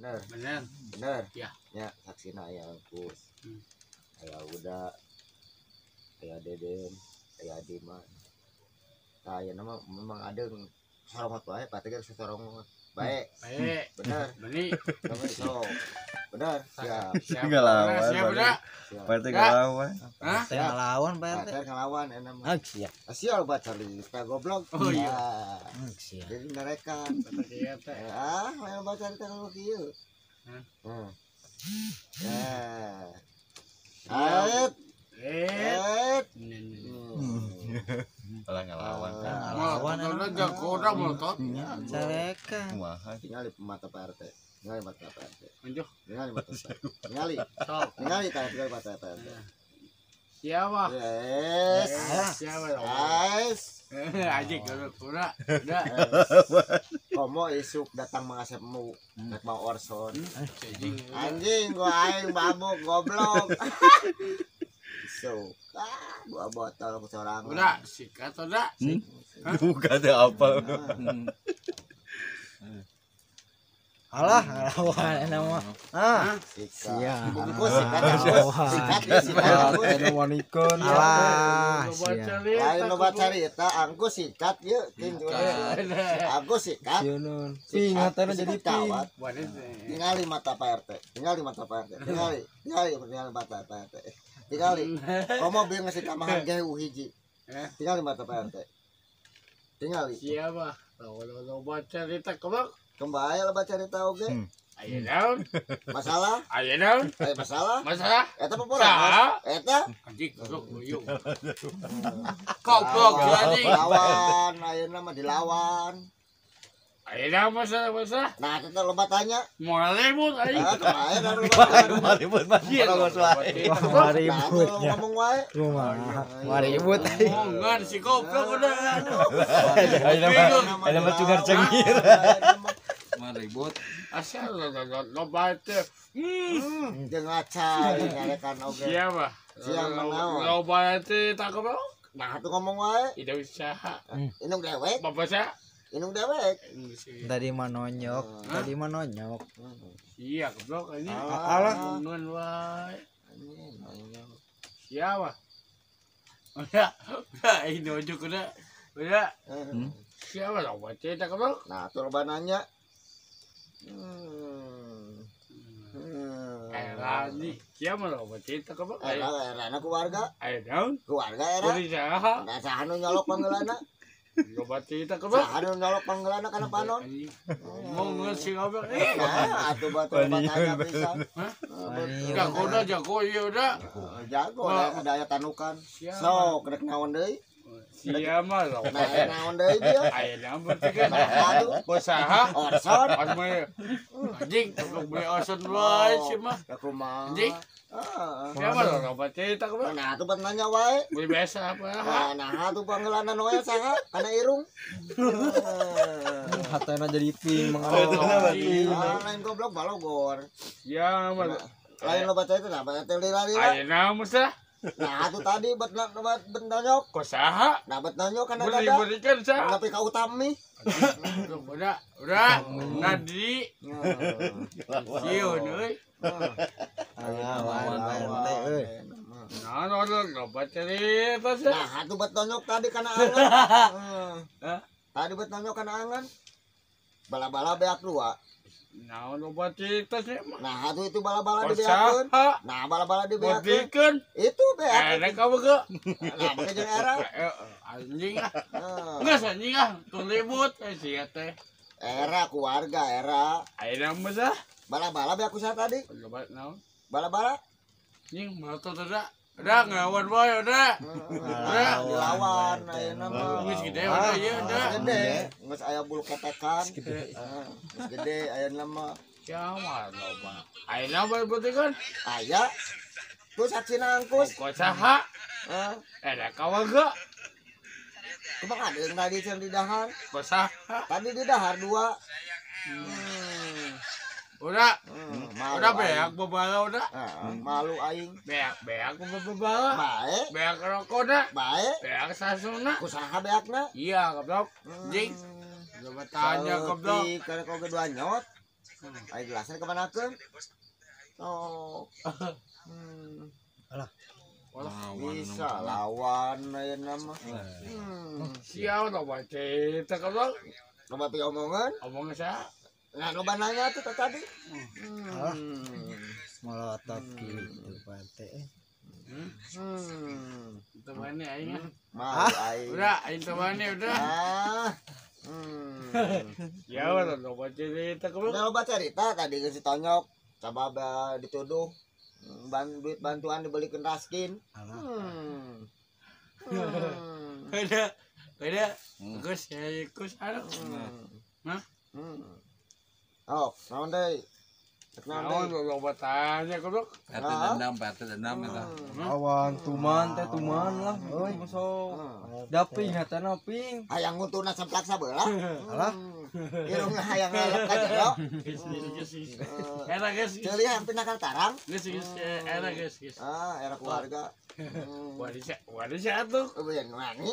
Bener. Ya. Ya, saksina aya Angkus. Aya Uda. Aya Deden, aya Diman. Nah, ya nama memang ada sorongot bae, pasti kan sorongot. Baik. Bener. Beni. So. Bener. Siap. Siapa udah? Partai ngelawan. Hah? Tengah lawan Pak RT. Pacar ngelawan enak mah. Siap. Sial baca di goblok. Oh iya. Siap. Jadi mereka Iya teh. main baca di teknologi yuk. Ayat. Malah ngelawan. Ngelawan Udah jago udah melotot. Cereka. Kumaha. Tinggal di mata Pak RT. Tinggal di mata Pak RT. Anjuh. Tinggal di mata Pak RT. Tinggal di mata Pak RT. Siapa? Yes. Siapa? Guys. Ajik udah. Komo isuk datang mengasepmu. Nek mau Orson. Anjing. Anjing gua aing babuk goblok. So, gua botol sorangan. Udah, sikat udah. Bukan ada apa. Alah, lawan nama. Sikat. Siap. Bungkus sikat Ada monikon. Alah, siap. lain loba carita angkus sikat yeuh tinju. Angkus sikat. Siunun. Pingatana jadi ping. Tingali mata Pak RT. Tingali mata Pak RT. Tingali mata Pak RT. Tingali. Komo bieu ngasih tambahan geu hiji. Tingali mata Pak RT. Tingali. Siapa? Kalau baca cerita kebak. Kembali lah baca cerita oge. Ayo daun. Masalah? Ayo daun. Masalah? Masalah? Eta peporangan. Eta Anjing goblok yuk. Goblok anjing. lawan, ayeuna mah dilawan. Ayo daun masalah. Nah, kita lomba tanya. Mau lemut anjing. Kemarin ada lomba tanya. Ribut mah. Maribut ya. Ngomong wae. Rumah. Maribut. Ngan si goblok udah. Ada mah cugar cengir. Maribut. Asal lo baca. Jeung ngaca ngarekan oge. Siapa? Siang menawan. Lo baca tak kebak. Nah, tuh ngomong wae. Tidak usaha. Inung dewek, Bapak saya. inung dewek. Tadi manonyok. Tadi manonyok. Iya goblok ini. Alah. Nun wae. Anjing. Siapa? Udah, ini ojuk udah. Siapa lo baca tak kebak? Nah, tuh lomba nanya. Nih, siapa lo baca tak kebak? Era keluarga, Ayo daun. keluarga era. Beri saha. Nah, sahanu nyolok panggelana. Lo baca tak kebak? Sahanu nyolok panggelana kana panon. Mau ngasih goblok. Nah, atuh batu tanya pisan. Jago ya udah. Jago ada aya tanukan. Sok rek naon deui? Siapa lo? Nah, naon deui dia? Ayo daun berarti kan. Aduh, Usaha. Orson. Asma anjing, goblok beli oson wae sih mah. Ke rumah. Anjing. Siapa lo baca tak kebak? Nah, atuh buat nanya wae. Beli biasa apa? Nah, atuh panggelana noel saha? Kana irung. Hatana jadi ping Lain goblok balogor. Ya, mana? Lain lo baca itu nah, baca lirari. Ayo nama sah. Nah, atuh tadi bet nanyok. Kok saha? Nah, bet nanyok kana dada. Berikan sah. Tapi ka utami. Udah. Nadi. Siun euy. Lawan RT euy. Nah, lo baca cerita sah. Nah, atuh bet nanyok tadi kana angan. Tadi bet nanyok kana angan. Bala-bala beak dua. Nah, lo baca cerita sih. Nah, atuh itu bala-bala Kok dibeakeun. saha? Nah, bala-bala dibeakeun. Berikan. Itu beak. Ada kamu ke? Nah, make jeung era. Anjing ah. Enggak anjing ah. Tuh libut. Siat teh. Era keluarga, era. Ayo nama sah. Bala-bala beak usaha tadi. Coba naon. Bala-bala. Anjing motor udah. Udah ngawan boy udah. Dilawan ayeuna mah. Geus gede udah ieu udah. Gede. Geus aya bulu ketekan. Geus gede ayeuna mah. Siapa lo bang? Ayo nama berarti kan? Aya. Tuh saksina angkus. Kok saha? Heeh. Ada kawan gak? Kumaha ada yang tadi cenah di dahar. Kok saha? Tadi di dahar dua. Udah. Malu Udah aing. beak bebala udah. Malu aing. Beak bebala. Bae. Beak rokok dah. Bae. Beak sasuna. Kusaha beakna? Iya goblok. Jing. Coba tanya goblok. Karena kau kedua nyot. Ayo gelasnya kemanakan? Oh. Bisa lawan aja nama. Siapa tuh baca cerita kalau Coba pi omongan. omongnya saya. Nah, coba nanya tuh tadi. Melotot gitu Pak RT. Temannya aing. Mau aing. Udah, aing temannya udah. Siapa tuh baca cerita kalau Udah loba cerita tadi ke si Tonyok. Coba dituduh duit bantuan dibelikan raskin. beda. Gus ya Gus ada. Hah? Oh, naon deui? Naon lo tanya kalau Perte dendam eta. Awan tuman teh tuman lah. Euy masuk. Daping hatana ping. Hayang ngutuna semplak sabelah. Alah. Irung hayang ngalep ka jero. Gus. Era guys. Ceuli hampir nakal tarang. Gus era guys. Era keluarga. Waduh satu. Yang wangi.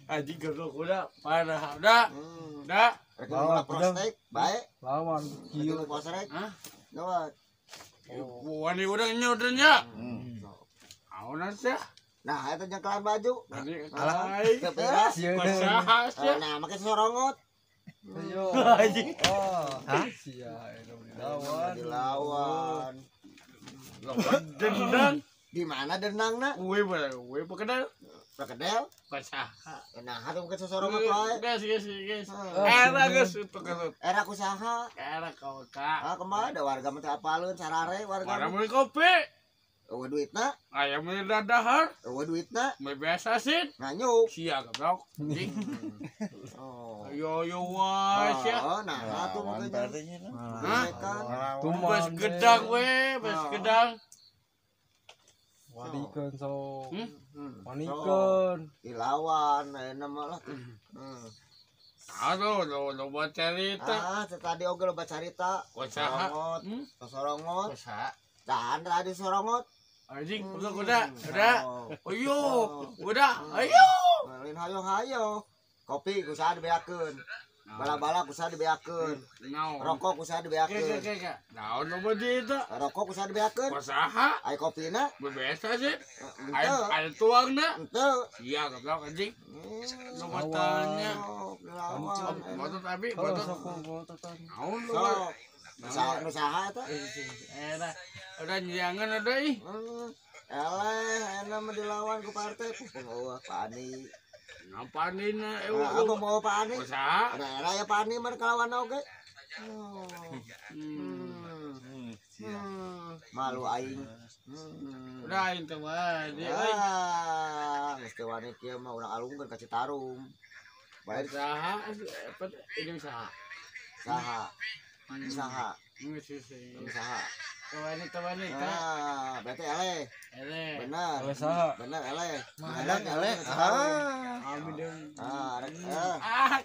Anjing goblok udah parah udah. Rek ngomong prostek, baik. Lawan Kieu kieu. posrek. Hah? Gawat. Wani udah nyodenya. Auna sih. Nah, eta jengkelan baju. Tadi Alah. ai. Kepira. Pasah sih. Nah, make sorongot. Ayo. Oh. Sia lawan. Dilawan. Lawan dendang. Di mana dendangna? We pekedal. Pakedel. Pasah. Nah, hatu make sorongot wae. Guys. Era guys itu kalau Era kusaha? era kau kak. Kemana ada warga mah teh apaleun sarare Para warga. beli kopi. Eueuh duitna, Ayam beli dadahar. eueuh duitna, Mau biasa sih. nganyuk. Sia goblok. Anjing. Oh. Yo wah sia. Oh, nah, atuh Lawan makanya. partenya no. Hah? Tuman. Bas gedang we, bas gedang. Wadikeun sok. Hmm? Wanikeun. Dilawan enak malah. Aduh, lo buat cerita. Tadi oge loba carita. Kusaha. Sorongot, sorongot. Kusaha. Dan tadi sorongot. Anjing, udah. Oh. Ayo, udah, ayo. Lain hayo. Kopi kusaha dibeakeun. Bala-bala kusaha dibeakeun. Naon? Rokok kusaha dibeakeun. Kek. Naon lo buat cerita? Rokok kusaha dibeakeun. Kusaha. Ai kopina Biasa sih. ente. Air tuang na. Ente. Iya, goblok anjing. Lo buat tanya. Lawan. Motor tapi, Kalau motor. sok bototan. Naon lo? So, usaha eta. Era, udah jangan ada ih. Eleh, enak mah dilawan ku partai. Pupung eueuh Pani. Ngapain Apa mau Pani? usaha? Era ya Pani mah kalawan oge. Malu aing. Udah itu mah dia Geus teu wani kieu mah urang alungkeun ka Citarum. Bae usaha apa ini usaha. saha? Usaha. Usaha. Kawan itu. Berarti eleh. Ele. Benar. Kalau saha? Benar eleh. Malang eleh. Amin dong.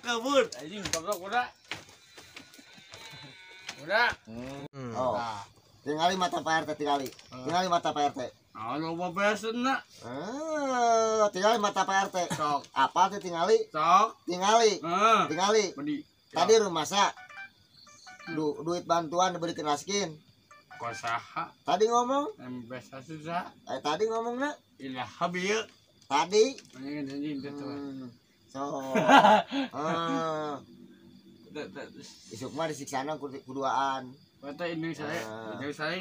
Kabur. Anjing goblok udah. Udah. Oh. Tingali mata Pak RT tingali. Tingali mata Pak RT. Anu mau besen nak. Tingali mata Pak RT. Sok. Apa tuh tingali? Sok. Tingali. Heeh. Tingali. Bedi. Tadi rumah sa. Duit bantuan dibelikan raskin. Kusaha. Tadi ngomong. Biasa susah. Tadi ngomongnya. Ilah habil. Tadi. Anjing itu. So. Udah. Isuk mah disiksana kuduaan. Kata ini saya saya.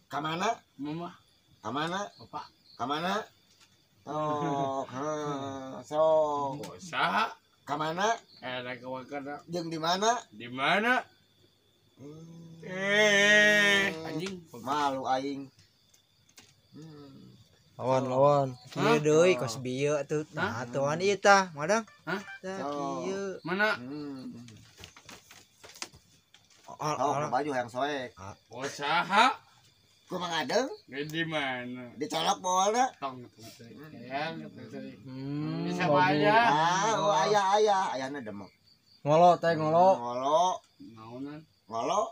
Kamana? Mama. Kamana? Bapak. Kamana? Oh. So. Usaha. Kamana? Ada kawan-kawan. Jeung di mana? Di mana? Anjing. Malu aing. Lawan. Hah? Kieu deui kos bieu tuh. Nah, tuan ieu tah, madang. Hah? Tah Oh. kieu. Mana? Oh, baju yang soek. Usaha. Ku mangadeng Di mana? dicolok bolna. Tong. Sayang. Bisa bagus. bayar. Ayah. Ayahna demok. Ngolo teh ngolo. Ngolo. Naunan. Ngolo.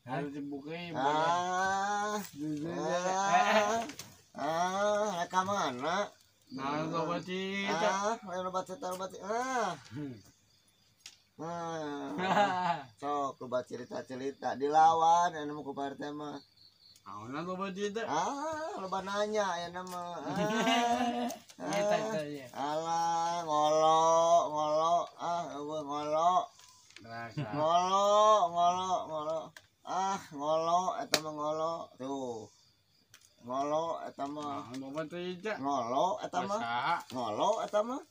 Harus dibukain. Reka mana? Nah, coba cita. Lain obat. Sok coba cerita-cerita dilawan anu ku Pak RT mah. Auna lo baju itu. Loba nanya ya nama. Eta ya. Alah ngolo. Eueuh ngolo. Rasa. Ngolo. Ngolo eta mah ngolo. Tuh. Ngolo eta mah. Lo baju itu. Ngolo eta mah. Ngolo eta mah.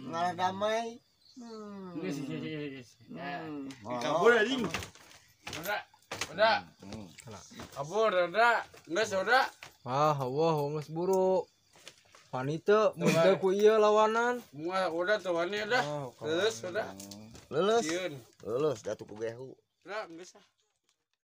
Ngalah damai. Geus. Ngolo. Kabur anjing. Udah. Kabur udah. Geus udah. Wah, geus buru. Wanita muda ku ieu lawanan. Semua udah tuh wani udah. Lulus udah. Lulus. Sieun. Lulus da tuku gehu. Udah geus.